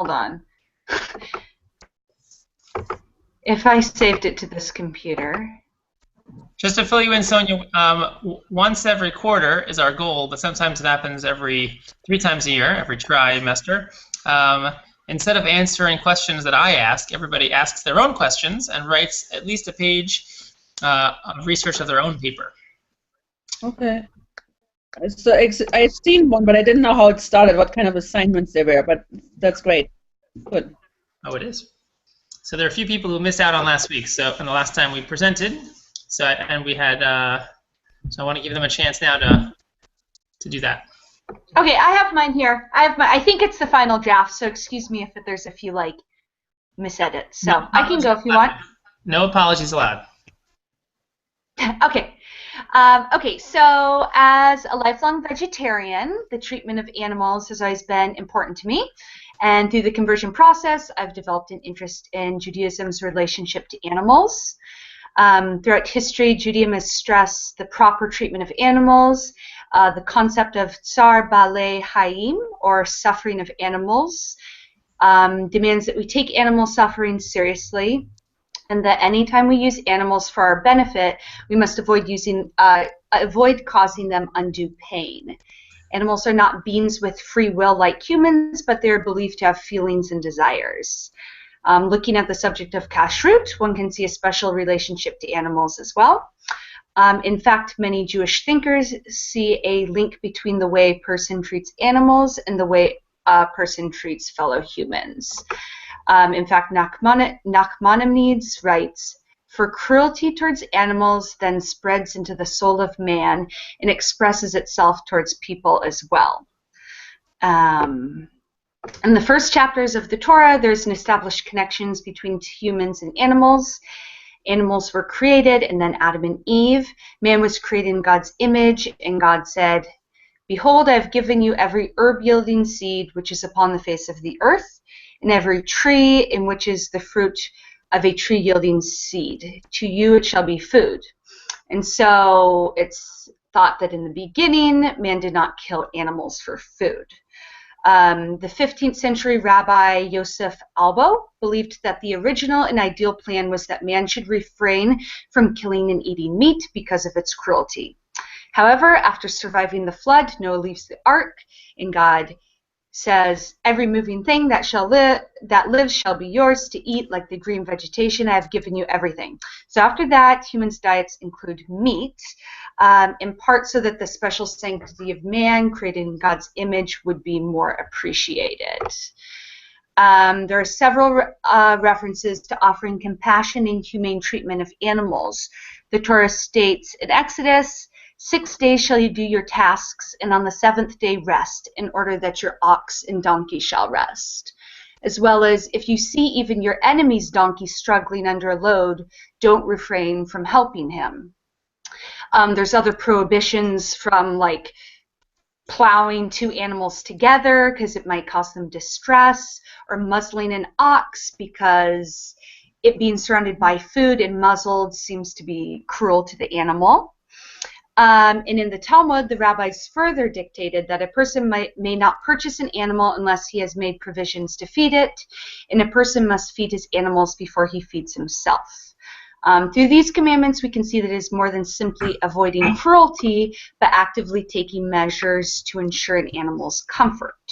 hold on. If I saved it to this computer. Just to fill you in, Sonia, once every quarter is our goal, but sometimes it happens every 3 times a year, every trimester. Instead of answering questions that I ask, everybody asks their own questions and writes at least a page of research of their own paper. Okay. So I've seen one, but I didn't know how it started, what kind of assignments they were, but that's great. Good. Oh, it is. So there are a few people who missed out on last week, so from the last time we presented. So and we had, so I want to give them a chance now to do that. Okay, I have mine here. I think it's the final draft, so excuse me if there's a few like misedits. So no, I can go if you want. No apologies allowed. Okay. Okay, so as a lifelong vegetarian, the treatment of animals has always been important to me. And through the conversion process, I've developed an interest in Judaism's relationship to animals. Throughout history, Judaism has stressed the proper treatment of animals, the concept of tsar balei hayim, or suffering of animals, demands that we take animal suffering seriously, and that anytime we use animals for our benefit, we must avoid causing them undue pain. Animals are not beings with free will like humans, but they're believed to have feelings and desires. Looking at the subject of kashrut, one can see a special relationship to animals as well. In fact, many Jewish thinkers see a link between the way a person treats animals and the way a person treats fellow humans. In fact, Nachmanides writes, "For cruelty towards animals then spreads into the soul of man and expresses itself towards people as well." In the first chapters of the Torah, there's an established connections between humans and animals. Animals were created, and then Adam and Eve. Man was created in God's image, and God said, "Behold, I have given you every herb-yielding seed which is upon the face of the earth, and every tree in which is the fruit of a tree-yielding seed. To you it shall be food." And so it's thought that in the beginning, man did not kill animals for food. The 15th century rabbi Yosef Albo believed that the original and ideal plan was that man should refrain from killing and eating meat because of its cruelty. However, after surviving the flood, Noah leaves the ark, and God says, "Every moving thing that lives shall be yours to eat, like the green vegetation. I have given you everything." So after that, humans' diets include meat, in part so that the special sanctity of man, created in God's image, would be more appreciated. There are several references to offering compassion and humane treatment of animals. The Torah states in Exodus, 6 days shall you do your tasks, and on the 7th day rest, in order that your ox and donkey shall rest. As well as, if you see even your enemy's donkey struggling under a load, don't refrain from helping him. There's other prohibitions from like plowing 2 animals together because it might cause them distress, or muzzling an ox because it being surrounded by food and muzzled seems to be cruel to the animal. And in the Talmud, the rabbis further dictated that a person may not purchase an animal unless he has made provisions to feed it, and a person must feed his animals before he feeds himself. Through these commandments, we can see that it is more than simply avoiding cruelty, but actively taking measures to ensure an animal's comfort.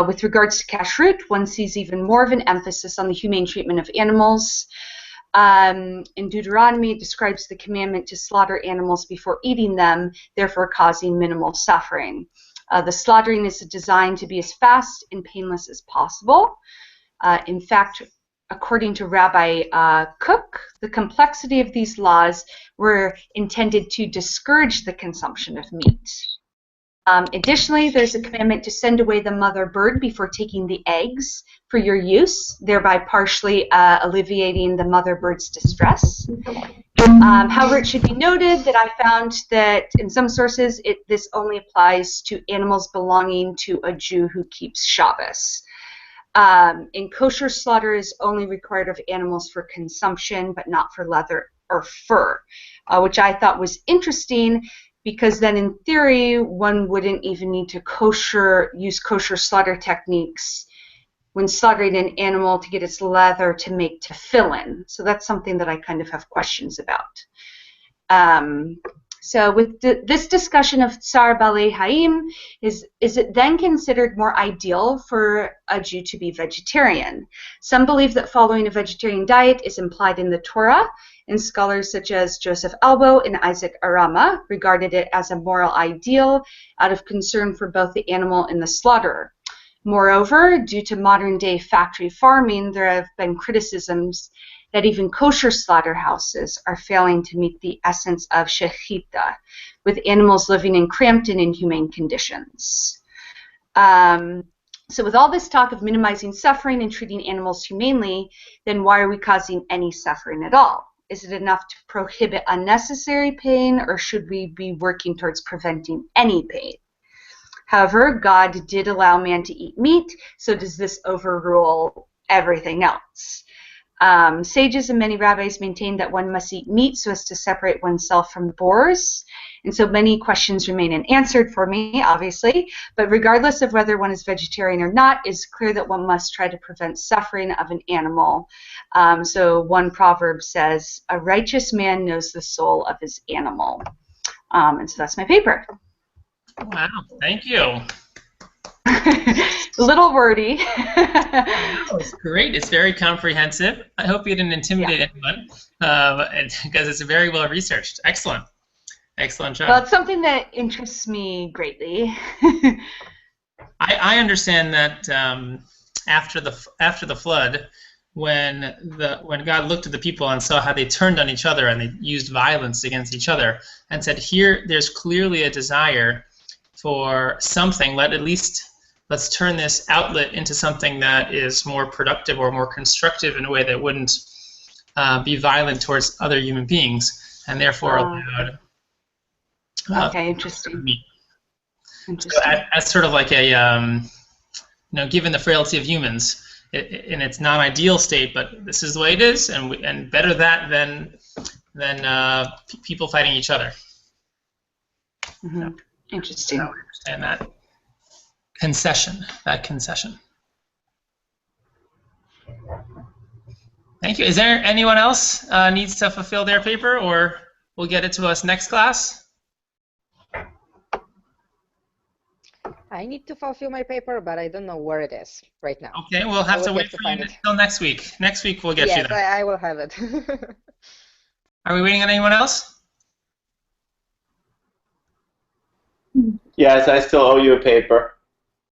With regards to kashrut, one sees even more of an emphasis on the humane treatment of animals. In Deuteronomy, it describes the commandment to slaughter animals before eating them, therefore causing minimal suffering. The slaughtering is designed to be as fast and painless as possible. In fact, according to Rabbi Cook, the complexity of these laws were intended to discourage the consumption of meat. Additionally, there's a commandment to send away the mother bird before taking the eggs for your use, thereby partially alleviating the mother bird's distress. However, it should be noted that I found that in some sources this only applies to animals belonging to a Jew who keeps Shabbos. In kosher, slaughter is only required of animals for consumption, but not for leather or fur, which I thought was interesting, because then in theory one wouldn't even need to use kosher slaughter techniques when slaughtering an animal to get its leather to make tefillin. So that's something that I kind of have questions about. So with this discussion of Tsar Balei Haim, is it then considered more ideal for a Jew to be vegetarian? Some believe that following a vegetarian diet is implied in the Torah, and scholars such as Joseph Albo and Isaac Arama regarded it as a moral ideal out of concern for both the animal and the slaughterer. Moreover, due to modern-day factory farming, there have been criticisms that even kosher slaughterhouses are failing to meet the essence of shechita, with animals living in cramped and inhumane conditions. So with all this talk of minimizing suffering and treating animals humanely, then why are we causing any suffering at all? Is it enough to prohibit unnecessary pain, or should we be working towards preventing any pain? However, God did allow man to eat meat, so does this overrule everything else? Sages and many rabbis maintain that one must eat meat so as to separate oneself from boars. And so many questions remain unanswered for me, obviously. But regardless of whether one is vegetarian or not, it's clear that one must try to prevent suffering of an animal. So one proverb says, "A righteous man knows the soul of his animal." And so that's my paper. Wow, thank you. A little wordy. No, it's great. It's very comprehensive. I hope you didn't intimidate anyone, because it's very well researched. Excellent. Excellent job. Well, it's something that interests me greatly. I understand that after the flood, when God looked at the people and saw how they turned on each other and they used violence against each other, and said, "Here, there's clearly a desire for something. Let's turn this outlet into something that is more productive or more constructive in a way that wouldn't be violent towards other human beings, and therefore allowed." Okay, interesting. So as sort of like a, given the frailty of humans, in its non-ideal state, but this is the way it is, and better that than people fighting each other. Mm-hmm. Interesting. I understand that concession. Thank you. Is there anyone else needs to fulfill their paper, or will get it to us next class? I need to fulfill my paper, but I don't know where it is right now. Okay, we'll have to wait for you until next week. Next week we'll get you there. Yes, I will have it. Are we waiting on anyone else? Yes, I still owe you a paper.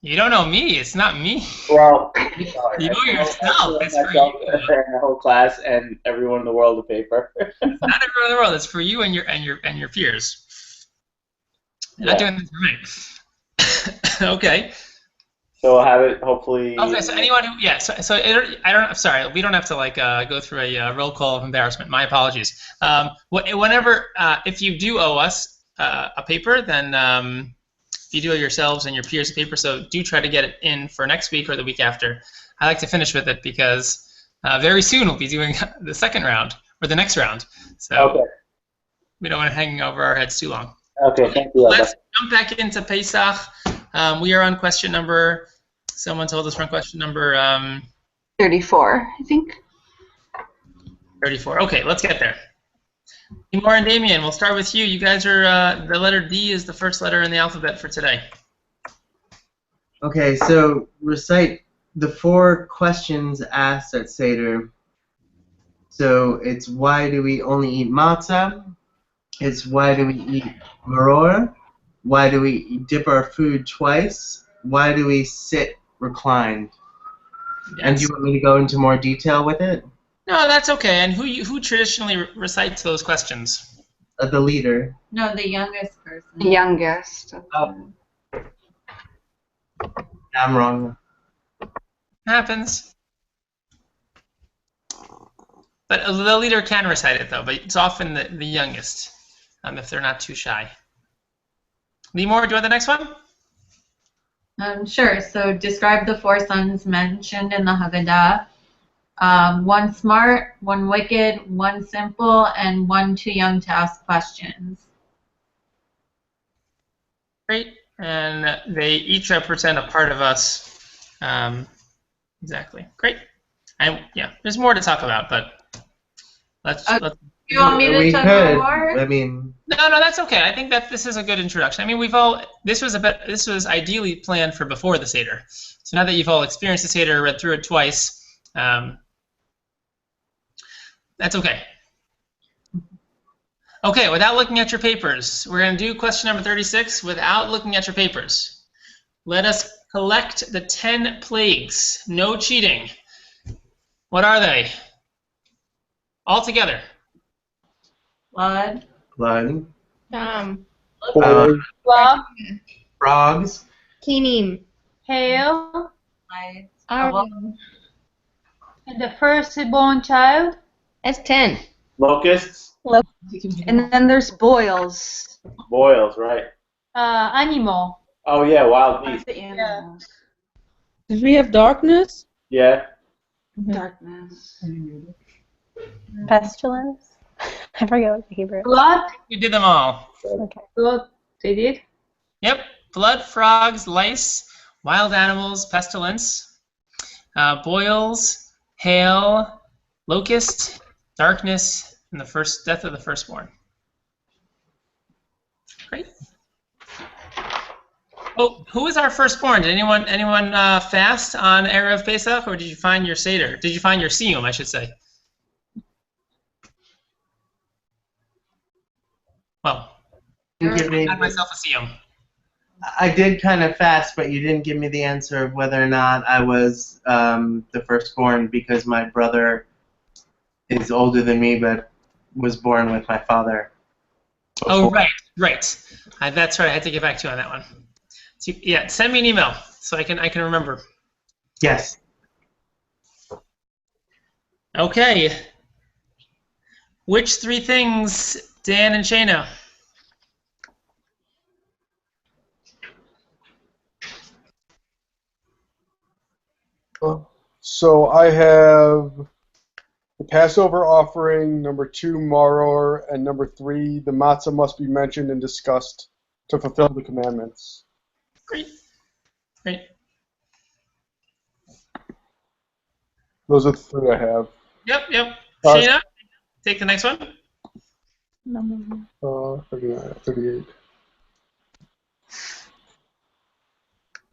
You don't owe me. It's not me. Well, you owe yourself. It's for you. And the whole class and everyone in the world a paper. Not everyone in the world. It's for you and your peers. You're not doing this for me. Okay. So we'll have it hopefully. Okay. So anyone who I don't. Sorry, we don't have to go through a roll call of embarrassment. My apologies. Whenever if you do owe us a paper, then you do owe yourselves and your peers a paper. So do try to get it in for next week or the week after. I like to finish with it because very soon we'll be doing the second round or the next round. So we don't want it hanging over our heads too long. Okay, thank you. Let's jump back into Pesach. We are on question number. Someone told us we're on question number 34, I think. 34. Okay, let's get there. Timur and Damien, we'll start with you. You guys are the letter D is the first letter in the alphabet for today. Okay, so recite the 4 questions asked at Seder. So it's why do we only eat matzah? It's why do we eat maror? Why do we dip our food twice? Why do we sit reclined? Yes. And do you want me to go into more detail with it? No, that's okay. And who traditionally recites those questions? The leader. No, the youngest person. The youngest. Oh. I'm wrong. Happens. But the leader can recite it, though. But it's often the youngest, if they're not too shy. Limor, do you want the next one? Sure. So describe the 4 sons mentioned in the Haggadah. 1 smart, 1 wicked, 1 simple, and 1 too young to ask questions. Great. And they each represent a part of us Exactly. Great. And yeah, there's more to talk about, but let's. You want me to We talk could. more? I mean, No, that's okay. I think that this is a good introduction. I mean, this was ideally planned for before the Seder. So now that you've all experienced the Seder, read through it twice, that's okay. Okay, without looking at your papers, we're going to do question number 36 without looking at your papers. Let us collect the 10 plagues. No cheating. What are they? All together. Blood. blood, Boy. Love, frogs, Kinim, Hail, Lights. Arvin. and the firstborn child, That's 10. Locusts. and then there's boils. Boils, right. Animal. Oh yeah, wild beasts. The animals. Did we have darkness? Yeah. Darkness. Pestilence. I forget what the Hebrew. Blood. We did them all. Okay. Blood. They did. Yep. Blood, frogs, lice, wild animals, pestilence, boils, hail, locust, darkness, and the first death of the firstborn. Great. Oh, who is our firstborn? Did anyone fast on Erev Pesach, or did you find your Seder? Did you find your Siyum, I should say? Well, you give me. I had myself a Siyum. I did kind of fast, but you didn't give me the answer of whether or not I was the firstborn because my brother is older than me, but was born with my father. Oh, right. That's right. I had to get back to you on that one. So, yeah, send me an email so I can remember. Yes. Okay. Which three things, Dan and Shayna? So I have the Passover offering, number 2, maror, and number 3, the matzah must be mentioned and discussed to fulfill the commandments. Great. Those are the 3 I have. Yep. Shayna, take the next one. 39, 38.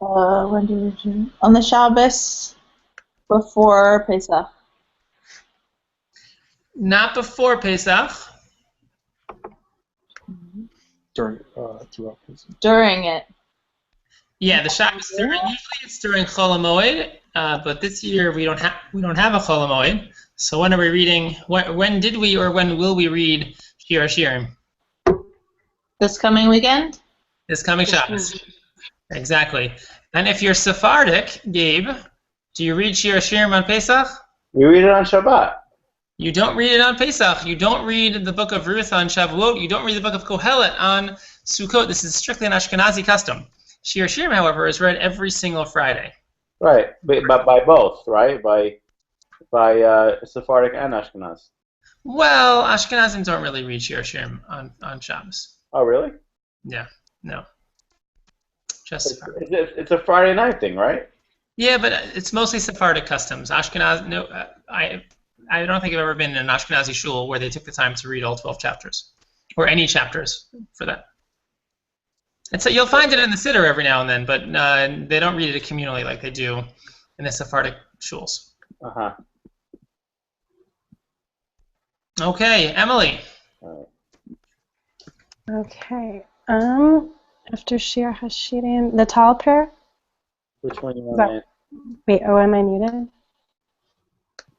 When do we do? On the Shabbos before Pesach. Not before Pesach. Throughout Pesach. During it. Yeah, the Shabbos usually it's during Chol HaMoed, but this year we don't have a Chol HaMoed. So when are we reading? When did we or when will we read Shir HaShirim? This coming weekend? This coming Shabbos. Exactly. And if you're Sephardic, Gabe, do you read Shir HaShirim on Pesach? We read it on Shabbat. You don't read it on Pesach. You don't read the book of Ruth on Shavuot. You don't read the book of Kohelet on Sukkot. This is strictly an Ashkenazi custom. Shir HaShirim, however, is read every single Friday. Right, but by both, right? By Sephardic and Ashkenaz. Well, Ashkenazim don't really read Shir HaShirim on Shabbos. Oh, really? Yeah, no. Just Sephardic. It's a Friday night thing, right? Yeah, but it's mostly Sephardic customs. Ashkenaz, no, I don't think I've ever been in an Ashkenazi shul where they took the time to read all 12 chapters, or any chapters for that. And so you'll find it in the Siddur every now and then, but they don't read it communally like they do in the Sephardic shuls. Uh-huh. Okay, Emily. Okay. After Shir HaShirim, the Tal prayer. Which one you want? Wait. Oh, am I muted?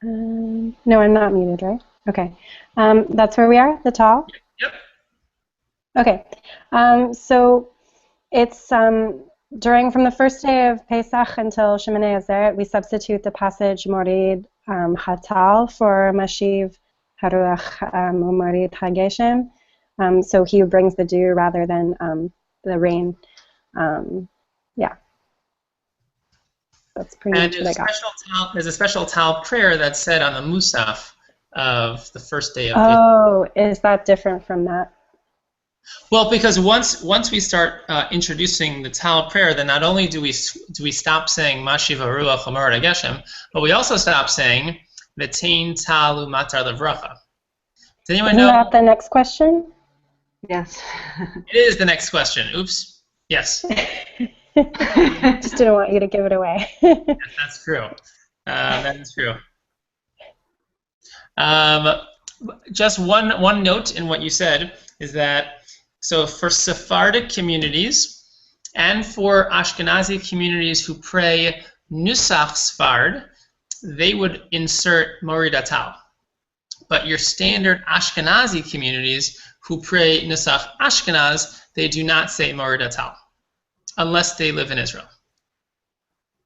No, I'm not muted, right? Okay. That's where we are. The Tal. Yep. Okay. So it's during from the first day of Pesach until Shemoneh Atzeret, we substitute the passage Morid Hatal for Mashiv Haruach Umorid Hageshem. So he brings the dew rather than the rain. Yeah. That's pretty much what I got. There's a special Tal prayer that's said on the Musaf of the first day of Oh, is that different from that? Well, because once we start introducing the Tal prayer, then not only do we stop saying Mashiv Haruach Omer Geshem, but we also stop saying V'tein Tal Umatar Levracha. Does anyone Isn't know? that the next question? Yes. It is the next question. Oops. Yes. Just didn't want you to give it away. Yes, that's true. That is true. Just one note in what you said is that so for Sephardic communities and for Ashkenazi communities who pray Nusach Sfard, they would insert Morid Atal. But your standard Ashkenazi communities who pray Nusach Ashkenaz, they do not say Morid Atal, unless they live in Israel.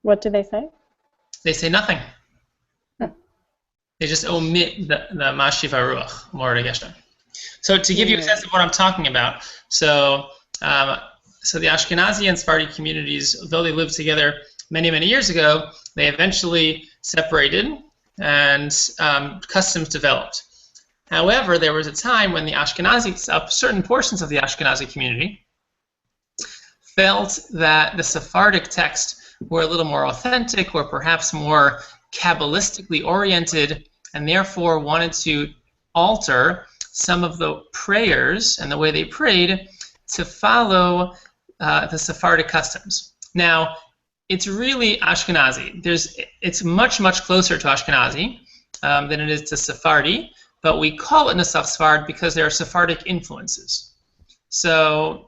What do they say? They say nothing. They just omit the Mashiv HaRuach, Morid Geshem. So to give you a sense of what I'm talking about, so the Ashkenazi and Sephardi communities, though they lived together many, many years ago, they eventually separated and customs developed. However, there was a time when the Ashkenazi, certain portions of the Ashkenazi community felt that the Sephardic text were a little more authentic or perhaps more Kabbalistically oriented, and therefore wanted to alter some of the prayers and the way they prayed to follow the Sephardic customs. Now, it's really Ashkenazi. It's much, much closer to Ashkenazi than it is to Sephardi, but we call it Nusach Sfard because there are Sephardic influences. So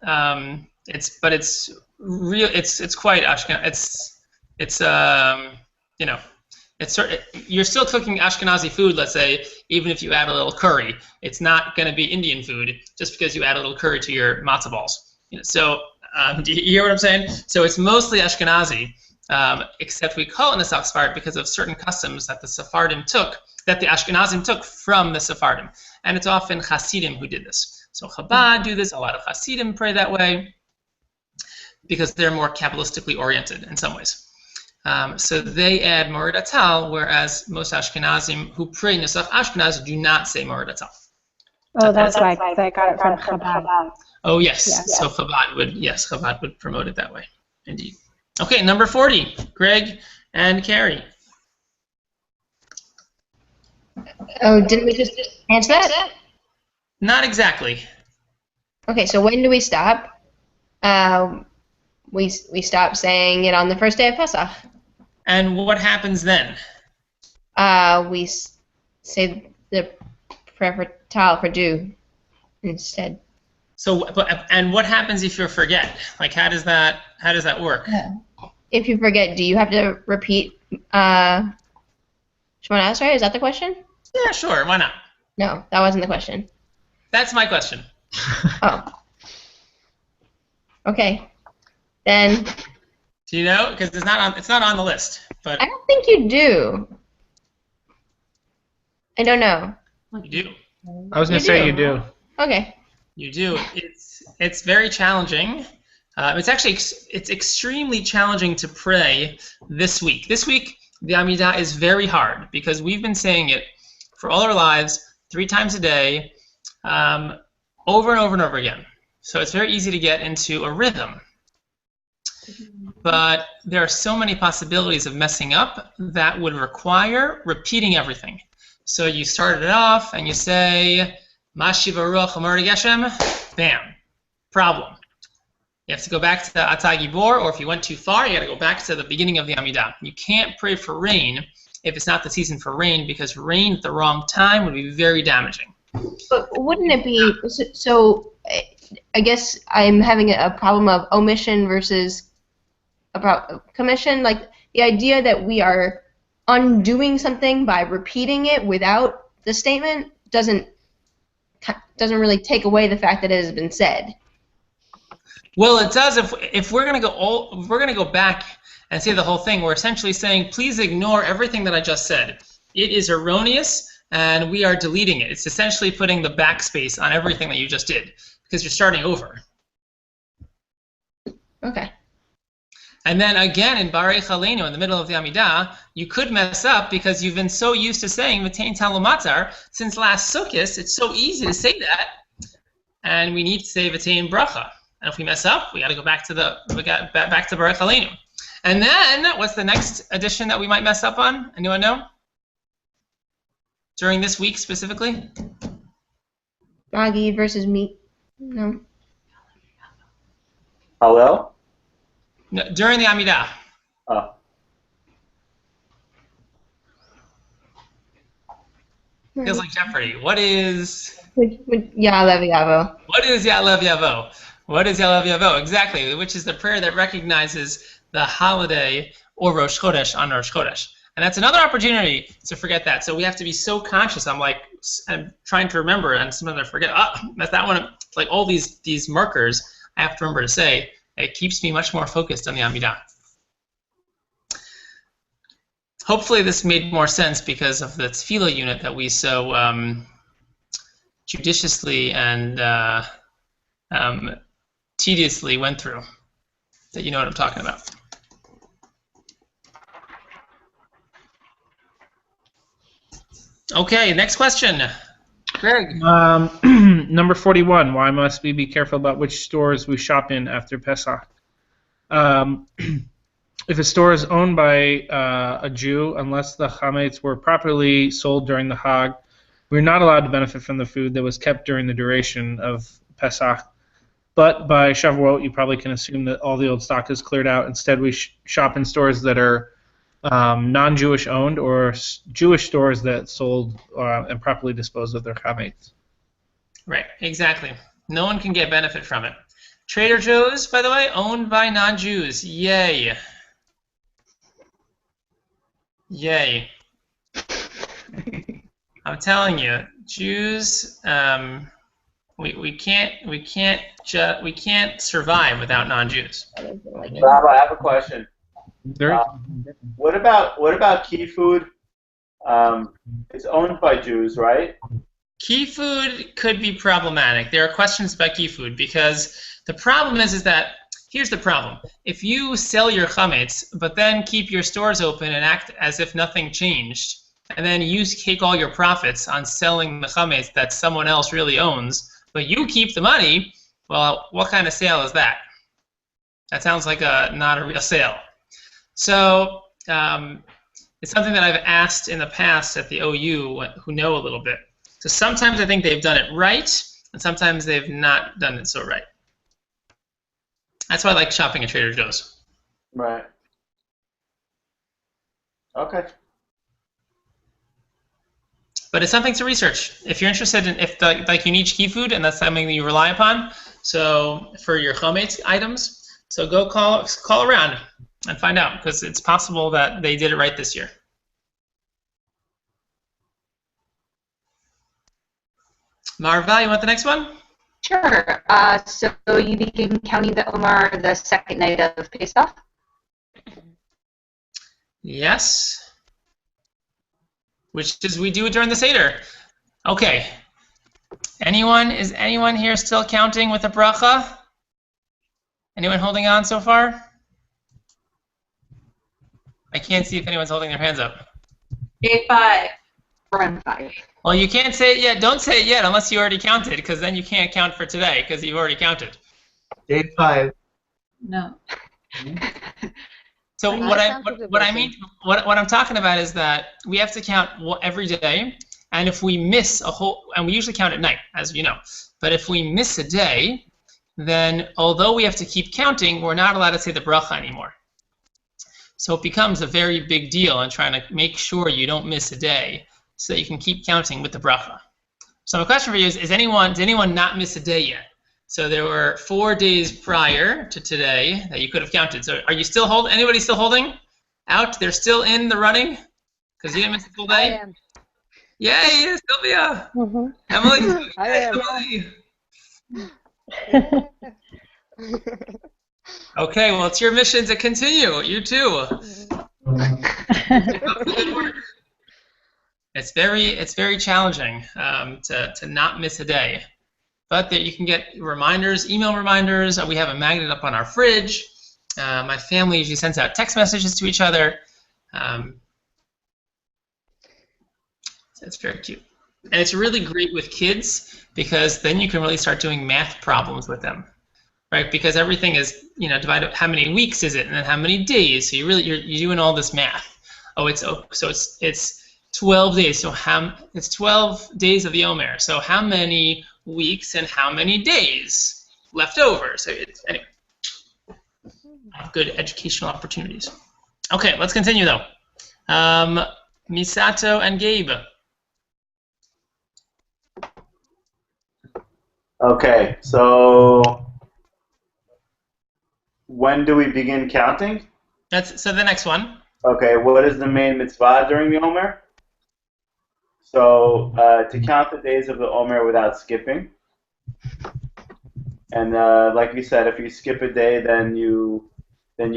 it's quite Ashkenazi. You're still cooking Ashkenazi food, let's say, even if you add a little curry. It's not going to be Indian food just because you add a little curry to your matzah balls. So do you hear what I'm saying? So it's mostly Ashkenazi, except we call it Nusach Sfard because of certain customs that the Ashkenazim took from the Sephardim. And it's often Hasidim who did this. So Chabad do this, a lot of Hasidim pray that way because they're more Kabbalistically oriented in some ways. So they add Morid Atal, whereas most Ashkenazim who pray Nusach Ashkenaz do not say Morid Atal. Oh, that's why I got it from Chabad. Oh, yes. Yeah. So Chabad would promote it that way. Indeed. Okay, number 40, Greg and Carrie. Oh, didn't we just answer that? Not exactly. Okay, so when do we stop? We stop saying it on the first day of Pesach. And what happens then? We say the prayer for Tal for dew instead. So, and what happens if you forget? Like, how does that work? If you forget, do you have to repeat Shemona Esrei? Is that the question? Yeah, sure. Why not? No, that wasn't the question. That's my question. Oh. Okay. Then. Do you know? Because it's not on the list. But I don't think you do. I don't know. You do. I was going to say you do. Okay. You do. It's very challenging. It's extremely challenging to pray this week. This week, the Amidah is very hard because we've been saying it for all our lives, 3 times a day, over and over and over again. So it's very easy to get into a rhythm. But there are so many possibilities of messing up that would require repeating everything. So you start it off and you say, Mashiv Haruach Omer Geshem, bam, problem. You have to go back to the Atah Gibor, or if you went too far, you got to go back to the beginning of the Amidah. You can't pray for rain if it's not the season for rain, because rain at the wrong time would be very damaging. But wouldn't it be, so I guess I'm having a problem of omission versus about commission, like the idea that we are undoing something by repeating it without the statement doesn't really take away the fact that it has been said. Well, it does if we're going to go back and say the whole thing. We're essentially saying, please ignore everything that I just said. It is erroneous, and we are deleting it. It's essentially putting the backspace on everything that you just did because you're starting over. Okay. And then again, in Barei Chaleinu, in the middle of the Amidah, you could mess up because you've been so used to saying V'tein Tal Umatar since last Sukkot. It's so easy to say that. and we need to say V'tein bracha. And if we mess up, we got to go back to back to Baruch Aleinu. And then, what's the next addition that we might mess up on? Anyone know? During this week specifically? Ragi versus meat. No. Hallel? No, during the Amidah. Oh. Feels like Jeopardy. What is... Ya'alev Yavo. What is Ya'alev Yavo? What is Ya'alev Yavo? Exactly, which is the prayer that recognizes the holiday or Rosh Chodesh on Rosh Chodesh. And that's another opportunity to forget that. So we have to be so conscious. I'm trying to remember, and sometimes I forget. That's that one. It's like all these markers I have to remember to say. It keeps me much more focused on the Amidah. Hopefully this made more sense because of the tefillah unit that we so judiciously and tediously went through. That you know what I'm talking about. Okay, next question. Greg. Number 41. Why must we be careful about which stores we shop in after Pesach? If a store is owned by a Jew, unless the chametz were properly sold during the Hag, we're not allowed to benefit from the food that was kept during the duration of Pesach. But by Shavuot, you probably can assume that all the old stock is cleared out. Instead, we shop in stores that are non-Jewish owned or Jewish stores that sold and properly disposed of their chametz. Right, exactly. No one can get benefit from it. Trader Joe's, by the way, owned by non-Jews. Yay. Yay. I'm telling you, Jews, we can't survive without non-Jews. Bob, I have a question. What about key food? It's owned by Jews, right? Key food could be problematic. There are questions about key food because the problem is that here's the problem. If you sell your chametz but then keep your stores open and act as if nothing changed, and then you take all your profits on selling the chametz that someone else really owns, but you keep the money, well, what kind of sale is that? That sounds like not a real sale. So it's something that I've asked in the past at the OU who know a little bit. So sometimes I think they've done it right, and sometimes they've not done it so right. That's why I like shopping at Trader Joe's. Right. Okay. But it's something to research. If you're interested in, if you need key food and that's something that you rely upon, so for your chametz items, so go call around and find out because it's possible that they did it right this year. Marva, you want the next one? Sure. So you begin counting the Omar the second night of Pesach? Yes. Which is we do it during the Seder. Okay. Is anyone here still counting with a bracha? Anyone holding on so far? I can't see if anyone's holding their hands up. Day 5. Run 5. Well, you can't say it yet. Don't say it yet unless you already counted, because then you can't count for today because you've already counted. Day 5. No. So what I'm talking about is that we have to count every day, and if we miss a whole, and we usually count at night, as you know, but if we miss a day, then although we have to keep counting, we're not allowed to say the bracha anymore. So it becomes a very big deal in trying to make sure you don't miss a day, so that you can keep counting with the bracha. So my question for you is did anyone not miss a day yet? So there were 4 days prior to today that you could have counted. So are you still holding? Anybody still holding out? They're still in the running? Because you didn't miss a full day? I am. Yay, Sylvia! Mm-hmm. Emily! I am. Emily! Okay, well, it's your mission to continue. You too. Good work. It's very challenging to not miss a day. But that you can get reminders, email reminders. We have a magnet up on our fridge. My family usually sends out text messages to each other. So it's very cute. And it's really great with kids because then you can really start doing math problems with them, right? Because everything is, divided. How many weeks is it, and then how many days? So you're doing all this math. So it's 12 days. So it's 12 days of the Omer. So how many weeks and how many days left over? So anyway, good educational opportunities. Okay, let's continue though. Misato and Gabe. Okay, so when do we begin counting? So the next one. Okay, what is the main mitzvah during the Omer? So to count the days of the Omer without skipping. And like we said, if you skip a day, then you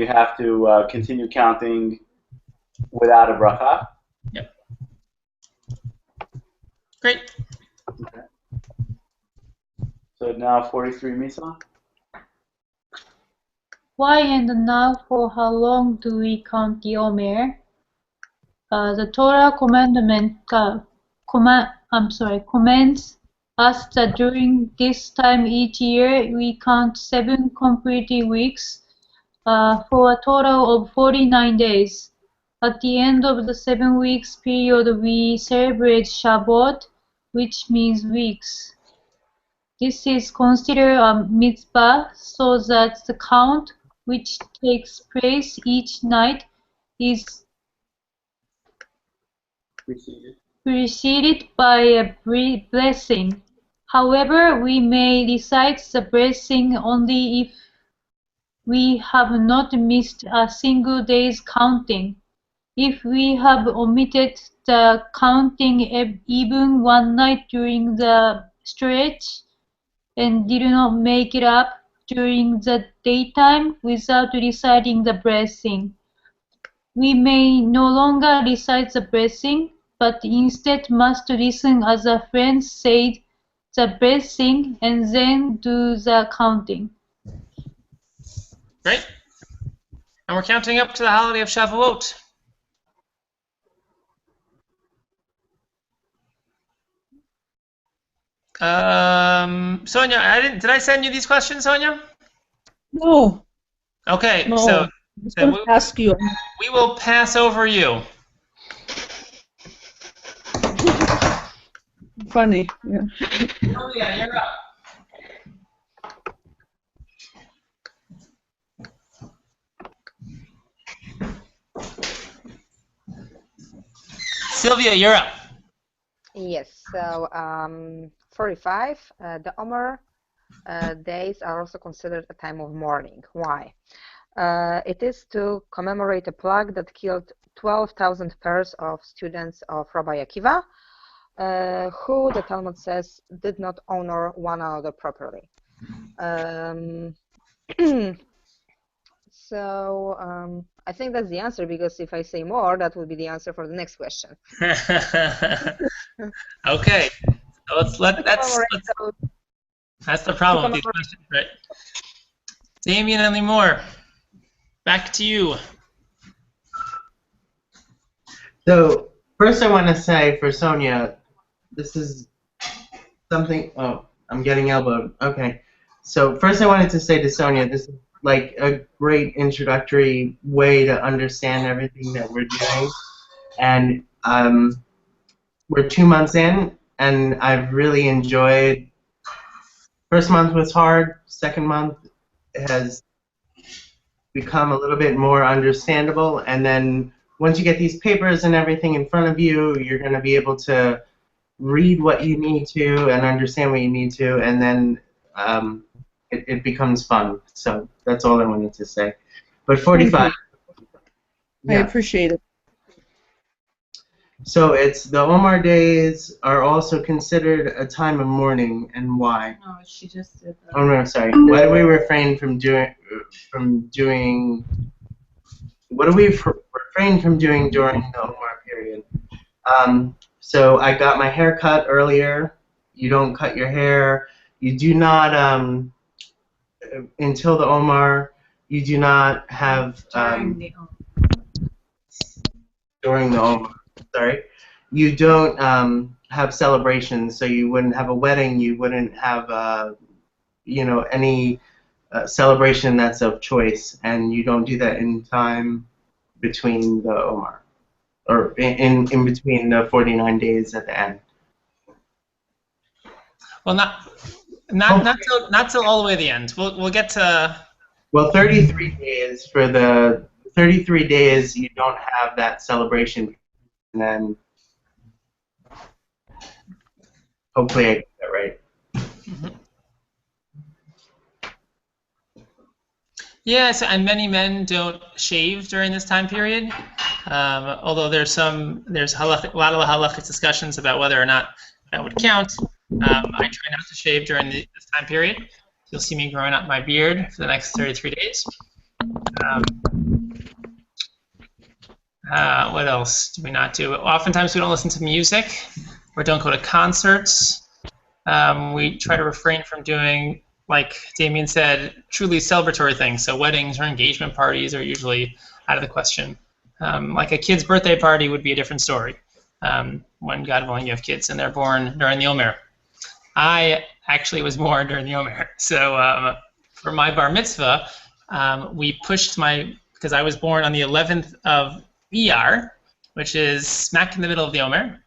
have to continue counting without a bracha. Yep. Great. Okay. So now 43, Misa. Why and now for how long do we count the Omer? The Torah commands us that during this time each year we count 7 complete weeks for a total of 49 days. At the end of the 7 weeks period we celebrate Shabbot, which means weeks. This is considered a mitzvah so that the count, which takes place each night, is preceded by a blessing. However, we may recite the blessing only if we have not missed a single day's counting. If we have omitted the counting even one night during the stretch and did not make it up during the daytime without reciting the blessing, we may no longer recite the blessing, but instead must listen as a friend said the blessing and then do the counting. Great. And we're counting up to the holiday of Shavuot. Sonia, did I send you these questions, Sonia? No. Okay, No. so I was going to ask you. We will pass over you. Funny. Yeah. Oh yeah, you're up. Sylvia, you're up. Yes, so 45, the Omer days are also considered a time of mourning. Why? It is to commemorate a plague that killed 12,000 pairs of students of Rabbi Akiva, who, the Talmud says, did not honor one another properly. So I think that's the answer, because if I say more, that would be the answer for the next question. Okay, so that's the problem with these questions, right? Damien and Limor, back to you. So first I want to say for Sonia, this is something, oh, I'm getting elbowed. Okay. So first I wanted to say to Sonia, this is like a great introductory way to understand everything that we're doing. And we're 2 months in, and I've really enjoyed. First month was hard. Second month has become a little bit more understandable. And then once you get these papers and everything in front of you, you're going to be able to read what you need to and understand what you need to, and then it becomes fun. So that's all I wanted to say. But 45. I appreciate it. So it's the Omar days are also considered a time of mourning, and why? No, she just did that. Oh no, sorry. Why do we refrain from doing? What do we refrain from doing during the Omar period? So I got my hair cut earlier. You don't cut your hair. You do not until the Omar. You do not have during the Omar. Sorry, you don't have celebrations. So you wouldn't have a wedding, you wouldn't have any celebration that's of choice, and you don't do that in time between the Omer, or in between the 49 days at the end. Well, not till all the way to the end. We'll get to. Well, 33 days for the 33 days you don't have that celebration, and then hopefully I get that right. Mm-hmm. Yes, and many men don't shave during this time period. Although there's a lot of halachic discussions about whether or not that would count. I try not to shave during this time period. You'll see me growing out my beard for the next 33 days. What else do we not do? Oftentimes we don't listen to music or don't go to concerts. We try to refrain from doing, like Damien said, truly celebratory things. So weddings or engagement parties are usually out of the question. Like a kid's birthday party would be a different story. When, God willing, you have kids and they're born during the Omer. I actually was born during the Omer. So for my bar mitzvah, we pushed because I was born on the 11th of Iyar, which is smack in the middle of the Omer.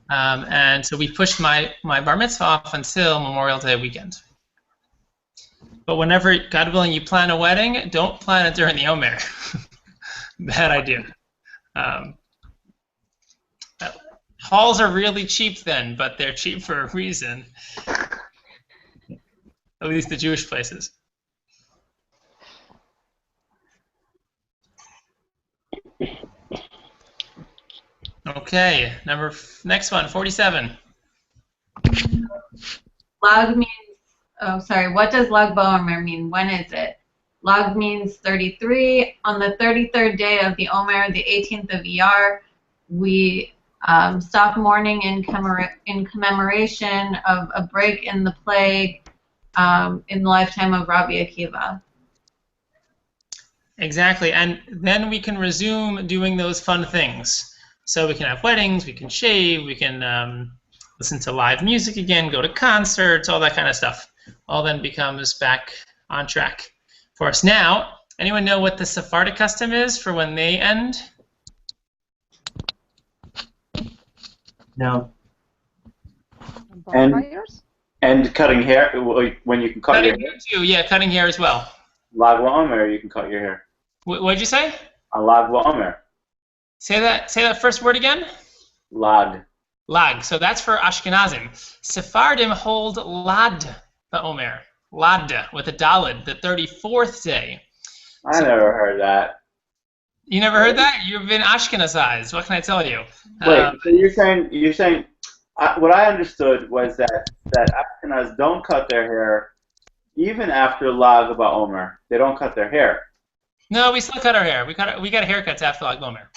And so we pushed my bar mitzvah off until Memorial Day weekend. But whenever, God willing, you plan a wedding, don't plan it during the Omer. Bad idea. Halls are really cheap then, but they're cheap for a reason. At least the Jewish places. Okay, next one, 47. Lag means, what does Lag BaOmer mean? When is it? Lag means 33. On the 33rd day of the Omer, the 18th of Iyar, we stop mourning in commemoration of a break in the plague in the lifetime of Rabbi Akiva. Exactly, and then we can resume doing those fun things. So we can have weddings, we can shave, we can listen to live music again, go to concerts, all that kind of stuff. All then becomes back on track for us. Now, anyone know what the Sephardic custom is for when they end? No. And cutting hair, when you can cut your hair. Cutting hair too, yeah, cutting hair as well. Lag BaOmer, you can cut your hair. What'd you say? On Lag BaOmer. Say that first word again. Lag. Lag. So that's for Ashkenazim. Sephardim hold Lad BaOmer. Lad with a dalid, the 34th day. I never heard that. You never heard that? You've been Ashkenazized. What can I tell you? Wait, so you're saying what I understood was that Ashkenaz don't cut their hair even after Lag BaOmer. They don't cut their hair. No, we still cut our hair. We got haircuts after Lag BaOmer.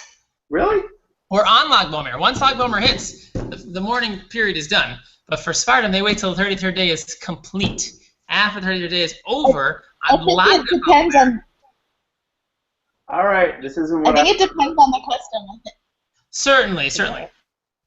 Really? Or on Lag BaOmer. Once Lag BaOmer hits, the mourning period is done. But for Sephardim, they wait till the 33rd day is complete. After the 33rd day is over, I think it depends on. All right, this isn't what I think it depends on the custom. I think. Certainly.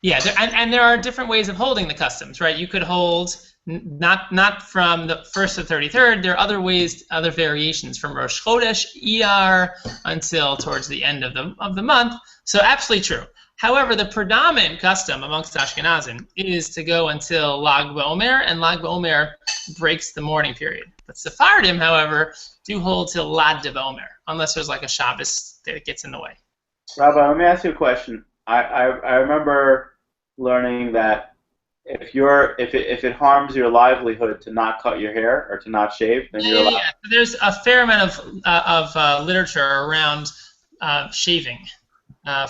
Yeah, and there are different ways of holding the customs, right? You could hold not from the 1st to 33rd. There are other ways, other variations from Rosh Chodesh, Iyar, until towards the end of the month. So absolutely true. However, the predominant custom amongst Ashkenazim is to go until Lag BaOmer, and Lag BaOmer breaks the mourning period. But Sephardim, however, do hold till Lad BaOmer, unless there's like a Shabbos that gets in the way. Rabbi, let me ask you a question. I remember learning that if it harms your livelihood to not cut your hair or to not shave, then you're allowed. Yeah. There's a fair amount of literature around shaving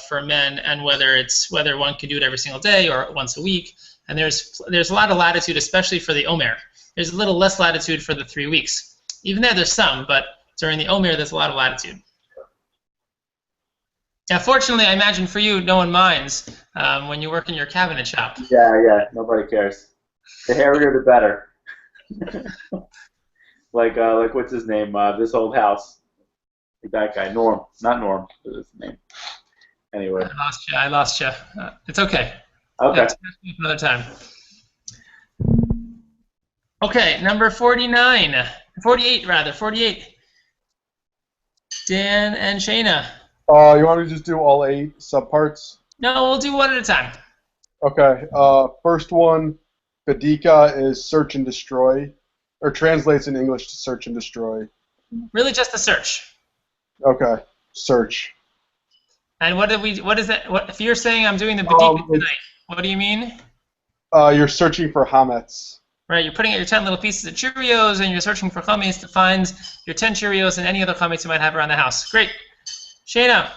for men, and whether one could do it every single day or once a week. And there's a lot of latitude, especially for the Omer. There's a little less latitude for the 3 weeks. Even there's some, but during the Omer, there's a lot of latitude. Yeah, fortunately, I imagine for you, no one minds when you work in your cabinet shop. Yeah, nobody cares. The hairier, the better. like what's his name? This old house. That guy, not Norm. What's his name? Anyway. I lost you. It's okay. Okay. Yeah, another time. Okay, number 49. 48, rather. 48. Dan and Shayna. You want me to just do all 8 subparts? No, we'll do one at a time. Okay. First one, Badika is search and destroy, or translates in English to search and destroy. Really just the search. Okay. Search. And what is that? What if you're saying I'm doing the Badika tonight? What do you mean? You're searching for Hametz. Right, you're putting out your 10 little pieces of Cheerios and you're searching for chametz to find your 10 Cheerios and any other chametz you might have around the house. Great. Shayna.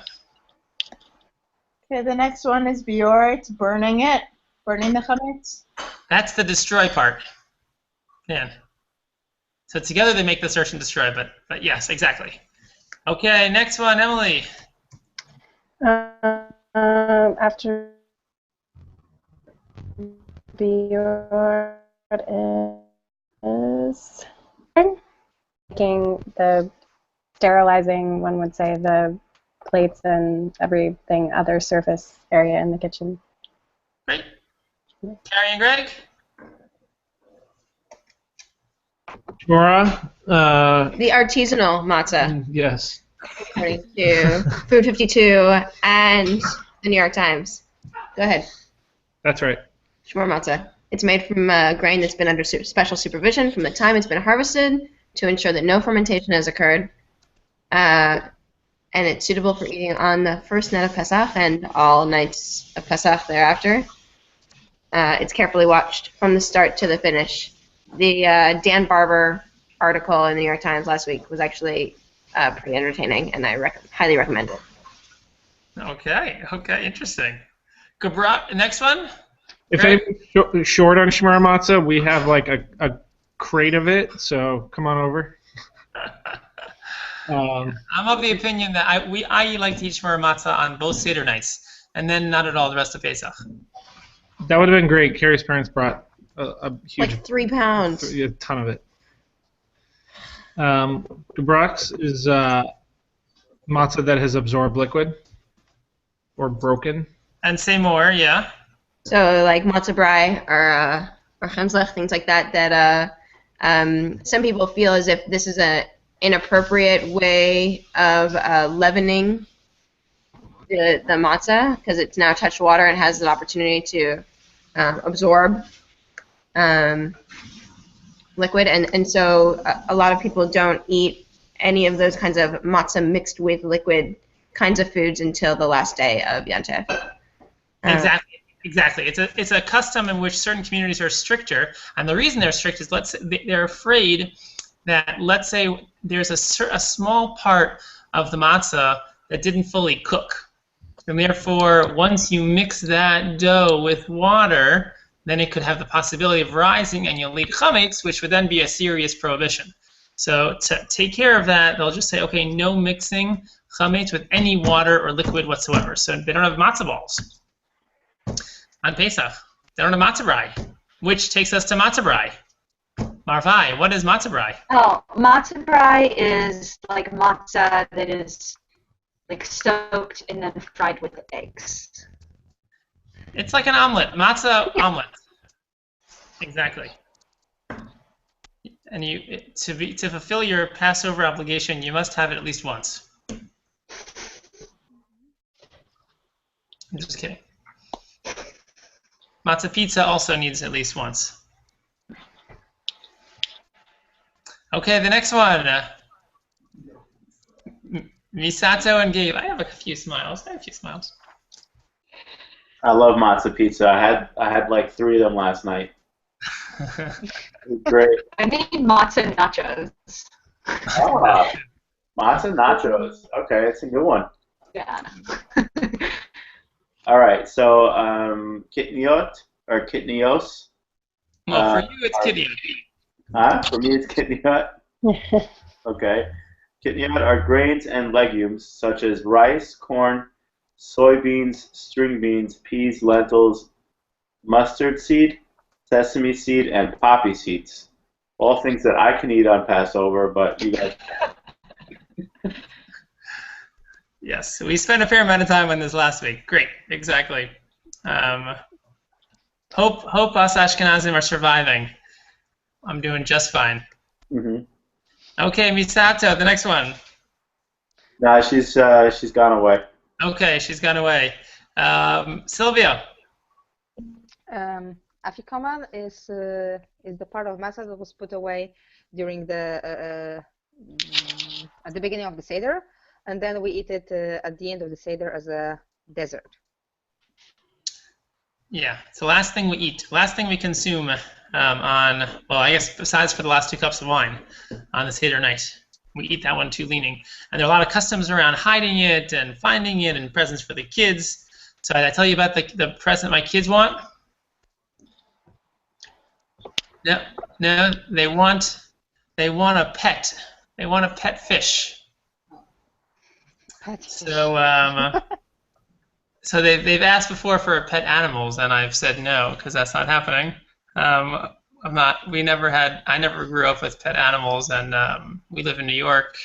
Okay, the next one is Bior. It's burning it. Burning the chametz. That's the destroy part. Dan. So together they make the search and destroy, but yes, exactly. Okay, next one, Emily. After Bior is making the sterilizing, one would say, the plates and everything, other surface area in the kitchen. Great. Carrie and Greg? Shmora? The artisanal matzah, Yes. according to Food 52 and the New York Times. Go ahead. That's right. Shmor matzah. It's made from grain that's been under special supervision from the time it's been harvested to ensure that no fermentation has occurred. And it's suitable for eating on the first night of Pesach and all nights of Pesach thereafter. It's carefully watched from the start to the finish. The Dan Barber article in the New York Times last week was actually pretty entertaining, and I highly recommend it. Okay, interesting. Gabra, next one? If anyone's short on Shmura Matzah, we have like a crate of it, so come on over. I'm of the opinion that I like to eat Shmura Matzah on both Seder nights, and then not at all the rest of Pesach. That would have been great. Carrie's parents brought a huge... Like 3 pounds. A ton of it. Gebrach's is matzah that has absorbed liquid or broken. And say more, yeah. So like matzah brai or chemslech, things like that, that some people feel as if this is an inappropriate way of leavening the matzah because it's now touched water and has an opportunity to absorb liquid, and so a lot of people don't eat any of those kinds of matzah mixed with liquid kinds of foods until the last day of Yontif. Exactly. It's a custom in which certain communities are stricter, and the reason they're strict is they're afraid that, let's say there's a small part of the matzah that didn't fully cook, and therefore once you mix that dough with water, then it could have the possibility of rising, and you'll need chametz, which would then be a serious prohibition. So to take care of that, they'll just say, okay, no mixing chametz with any water or liquid whatsoever. So they don't have matzah balls on Pesach. They don't have matzah brai, which takes us to matzah brai. Marvai, what is matzah brai? Oh, matzah brai is like matzah that is like soaked and then fried with eggs. It's like an omelet, matzah omelet. Exactly. And to fulfill your Passover obligation, you must have it at least once. I'm just kidding. Matzah pizza also needs at least once. Okay, the next one. Misato and Gabe. I have a few smiles. I love matzah pizza. I had like 3 of them last night. Great. I need matzah nachos. Oh, matzah nachos. Okay, it's a new one. Yeah. All right, so kitniot or kitnios. Well, for you, it's kitniot. Huh? For me, it's kitniot. Okay. Kitniot are grains and legumes such as rice, corn, soybeans, string beans, peas, lentils, mustard seed, sesame seed, and poppy seeds. All things that I can eat on Passover, but you guys can't. Yes, we spent a fair amount of time on this last week. Great, exactly. Hope us Ashkenazim are surviving. I'm doing just fine. Mm-hmm. Okay, Misato, the next one. No, she's gone away. Okay, she's gone away. Sylvia. Afikoman is the part of matzah that was put away during the at the beginning of the Seder, and then we eat it at the end of the Seder as a dessert. Yeah, it's the last thing we eat, last thing we consume on, well, I guess besides for the last 2 cups of wine on the Seder night. We eat that one too leaning. And there are a lot of customs around hiding it and finding it and presents for the kids. So did I tell you about the present my kids want? No, they want a pet. They want a pet fish. So so they've asked before for pet animals, and I've said no because that's not happening. I never grew up with pet animals, and we live in New York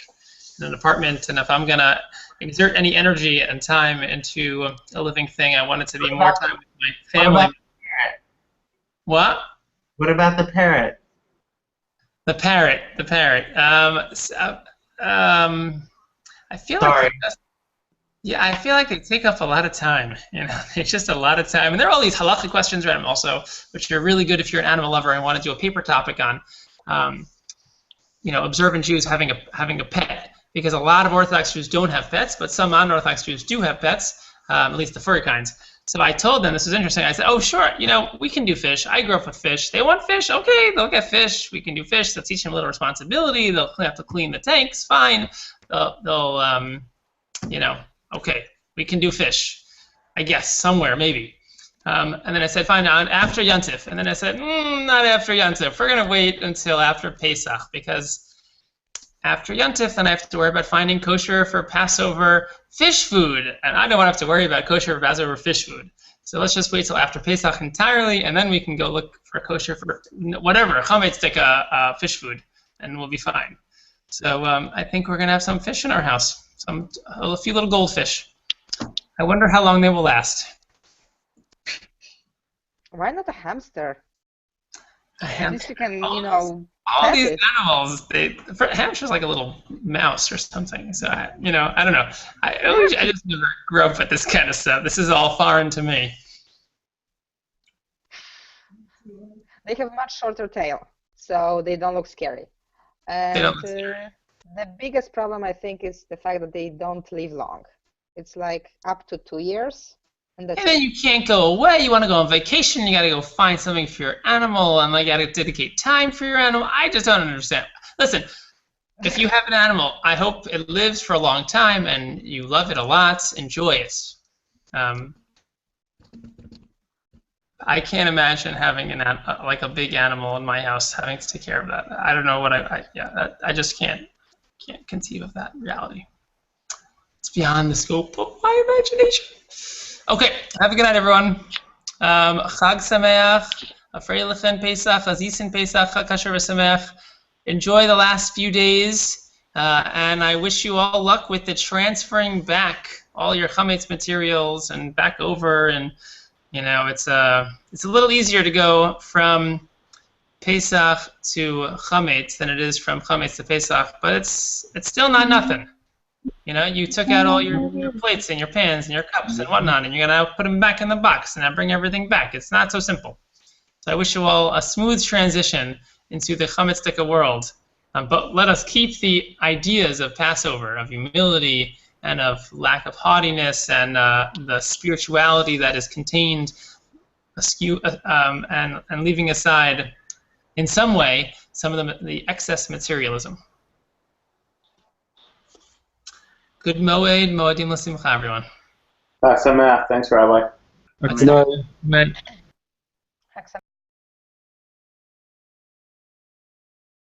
in an apartment, and if I'm gonna exert any energy and time into a living thing, I want it to be more time with my family. What? What about the parrot? The parrot. I feel Sorry. I feel like they take up a lot of time. It's just a lot of time. And there are all these halachic questions around them also, which are really good if you're an animal lover and want to do a paper topic on, observant Jews having a pet. Because a lot of Orthodox Jews don't have pets, but some non-Orthodox Jews do have pets, at least the furry kinds. So I told them, this was interesting, I said, oh, sure, we can do fish. I grew up with fish. They want fish? Okay, they'll get fish. We can do fish. They'll teach them a little responsibility. They'll have to clean the tanks. Fine. Okay, we can do fish, I guess, somewhere, maybe. And then I said, fine, after Yontif. And then I said, not after Yontif. We're going to wait until after Pesach, because after Yontif, then I have to worry about finding kosher for Passover fish food. And I don't want to have to worry about kosher for Passover fish food. So let's just wait till after Pesach entirely, and then we can go look for kosher for whatever, chametz tikka fish food, and we'll be fine. So I think we're going to have some fish in our house. A few little goldfish. I wonder how long they will last. Why not a hamster? A hamster. At least you can, all these animals. Hamster's like a little mouse or something. So I don't know. I just never grew up with this kind of stuff. This is all foreign to me. They have much shorter tail, so they don't look scary. And They don't look scary. The biggest problem, I think, is the fact that they don't live long. It's like up to 2 years. And then you can't go away. You want to go on vacation. You got to go find something for your animal, and you got to dedicate time for your animal. I just don't understand. Listen, if you have an animal, I hope it lives for a long time and you love it a lot. Enjoy it. I can't imagine having a big animal in my house, having to take care of that. I don't know what I just can't conceive of that reality. It's beyond the scope of my imagination. Okay, have a good night, everyone. Chag Sameach, Afreilichen Pesach, Azisen Pesach, Chag Kasher v'Sameach. Enjoy the last few days, and I wish you all luck with the transferring back all your chametz materials and back over. And it's a little easier to go from Pesach to chametz than it is from chametz to Pesach, but it's still not nothing. You took out all your plates and your pans and your cups and whatnot, and you're going to put them back in the box and bring everything back. It's not so simple. So I wish you all a smooth transition into the chametz tikka world. But let us keep the ideas of Passover, of humility, and of lack of haughtiness, and the spirituality that is contained, and leaving aside, in some way, some of the excess materialism. Good moed, moedim l'simcha, everyone. Chag Sameach. Thanks, Rabbi. Good night.